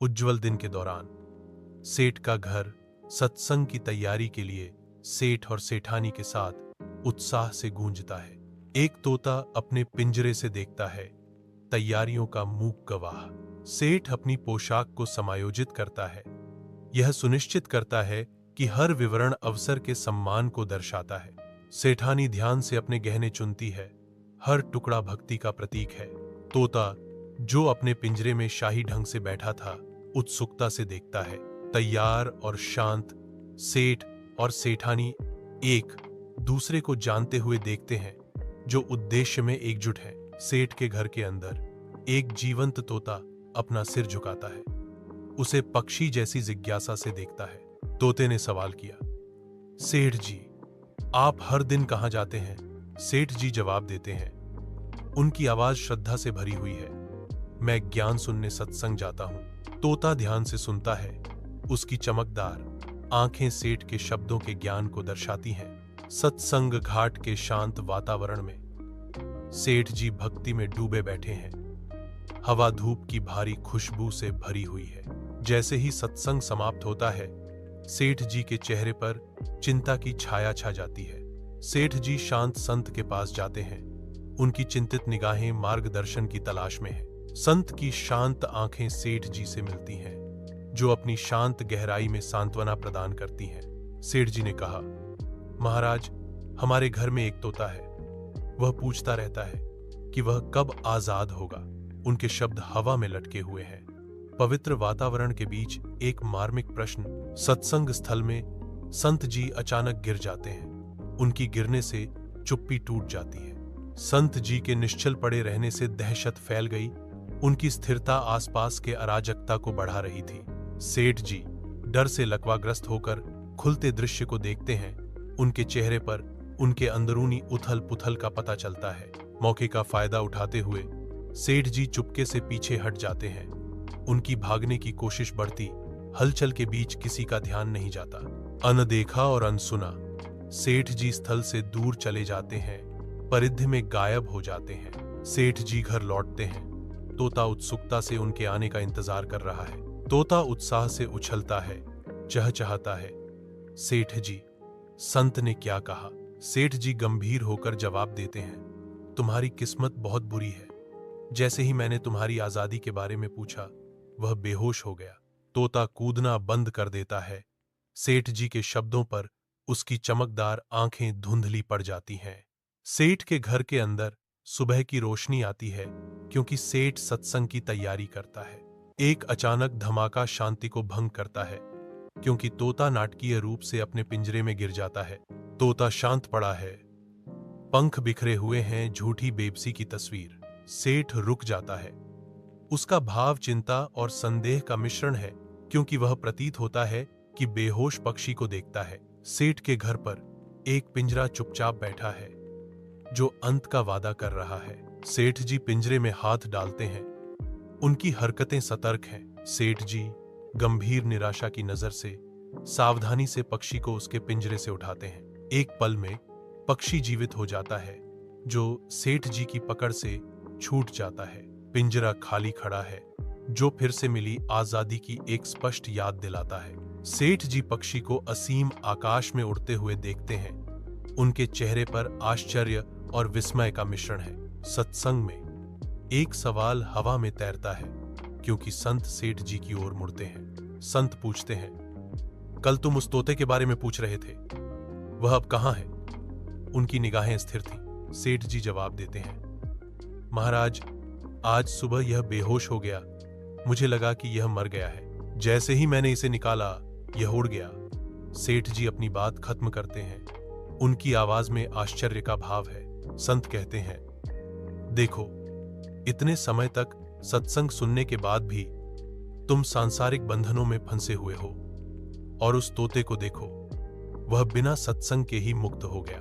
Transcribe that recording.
उज्जवल दिन के दौरान सेठ का घर सत्संग की तैयारी के लिए सेठ और सेठानी के साथ उत्साह से गूंजता है। एक तोता अपने पिंजरे से देखता है, तैयारियों का मूक गवाह। सेठ अपनी पोशाक को समायोजित करता है, यह सुनिश्चित करता है कि हर विवरण अवसर के सम्मान को दर्शाता है। सेठानी ध्यान से अपने गहने चुनती है, हर टुकड़ा भक्ति का प्रतीक है। तोता, जो अपने पिंजरे में शाही ढंग से बैठा था, उत्सुकता से देखता है। तैयार और शांत सेठ और सेठानी एक दूसरे को जानते हुए देखते हैं, जो उद्देश्य में एकजुट हैं। सेठ के घर के अंदर एक जीवंत तोता अपना सिर झुकाता है, उसे पक्षी जैसी जिज्ञासा से देखता है। तोते ने सवाल किया, सेठ जी, आप हर दिन कहां जाते हैं? सेठ जी जवाब देते हैं, उनकी आवाज श्रद्धा से भरी हुई है, मैं ज्ञान सुनने सत्संग जाता हूं। तोता ध्यान से सुनता है, उसकी चमकदार आंखें सेठ के शब्दों के ज्ञान को दर्शाती हैं। सत्संग घाट के शांत वातावरण में सेठ जी भक्ति में डूबे बैठे हैं। हवा धूप की भारी खुशबू से भरी हुई है। जैसे ही सत्संग समाप्त होता है, सेठ जी के चेहरे पर चिंता की छाया छा जाती है। सेठ जी शांत संत के पास जाते हैं, उनकी चिंतित निगाहें मार्गदर्शन की तलाश में हैं। संत की शांत आंखें सेठ जी से मिलती हैं, जो अपनी शांत गहराई में सांत्वना प्रदान करती हैं। सेठ जी ने कहा, महाराज, हमारे घर में एक तोता है, वह पूछता रहता है कि वह कब आजाद होगा। उनके शब्द हवा में लटके हुए हैं। पवित्र वातावरण के बीच एक मार्मिक प्रश्न। सत्संग स्थल में संत जी अचानक गिर जाते हैं। उनकी गिरने से चुप्पी टूट जाती है। संत जी के निश्चल पड़े रहने से दहशत फैल गई। उनकी स्थिरता आसपास के अराजकता को बढ़ा रही थी। सेठ जी डर से लकवाग्रस्त होकर खुलते दृश्य को देखते हैं। उनके चेहरे पर उनके अंदरूनी उथल पुथल का पता चलता है। मौके का फायदा उठाते हुए सेठ जी चुपके से पीछे हट जाते हैं। उनकी भागने की कोशिश बढ़ती, हलचल के बीच किसी का ध्यान नहीं जाता। अनदेखा और अनसुना सेठ जी स्थल से दूर चले जाते हैं, परिधि में गायब हो जाते हैं। सेठ जी घर लौटते हैं। तोता उत्सुकता से उनके आने का इंतजार कर रहा है। तोता उत्साह से उछलता है, चहचहाता है, सेठ जी, संत ने क्या कहा? सेठ जी गंभीर होकर जवाब देते हैं, तुम्हारी किस्मत बहुत बुरी है। जैसे ही मैंने तुम्हारी आजादी के बारे में पूछा, वह बेहोश हो गया। तोता कूदना बंद कर देता है। सेठ जी के शब्दों पर उसकी चमकदार आंखें धुंधली पड़ जाती हैं। सेठ के घर के अंदर सुबह की रोशनी आती है, क्योंकि सेठ सत्संग की तैयारी करता है। एक अचानक धमाका शांति को भंग करता है, क्योंकि तोता नाटकीय रूप से अपने पिंजरे में गिर जाता है। तोता शांत पड़ा है, पंख बिखरे हुए हैं, झूठी बेबसी की तस्वीर। सेठ रुक जाता है। उसका भाव चिंता और संदेह का मिश्रण है, क्योंकि वह प्रतीत होता है कि बेहोश पक्षी को देखता है। सेठ के घर पर एक पिंजरा चुपचाप बैठा है, जो अंत का वादा कर रहा है। सेठ जी पिंजरे में हाथ डालते हैं। उनकी हरकतें सतर्क हैं। सेठ जी गंभीर निराशा की नजर से सावधानी से पक्षी को उसके पिंजरे से उठाते हैं। एक पल में पक्षी जीवित हो जाता है, जो सेठ जी की पकड़ से छूट जाता है। पिंजरा खाली खड़ा है, जो फिर से मिली आजादी की एक स्पष्ट याद दिलाता है। सेठ जी पक्षी को असीम आकाश में उड़ते हुए देखते हैं। उनके चेहरे पर आश्चर्य और विस्मय का मिश्रण है। सत्संग में एक सवाल हवा में तैरता है, क्योंकि संत सेठ जी की ओर मुड़ते हैं। संत पूछते हैं, कल तुम उस तोते के बारे में पूछ रहे थे, वह अब कहां है? उनकी निगाहें स्थिर थीं। सेठ जी जवाब देते हैं, महाराज, आज सुबह यह बेहोश हो गया। मुझे लगा कि यह मर गया है। जैसे ही मैंने इसे निकाला, यह उड़ गया। सेठ जी अपनी बात खत्म करते हैं। उनकी आवाज में आश्चर्य का भाव है। संत कहते हैं, देखो, इतने समय तक सत्संग सुनने के बाद भी तुम सांसारिक बंधनों में फंसे हुए हो, और उस तोते को देखो, वह बिना सत्संग के ही मुक्त हो गया।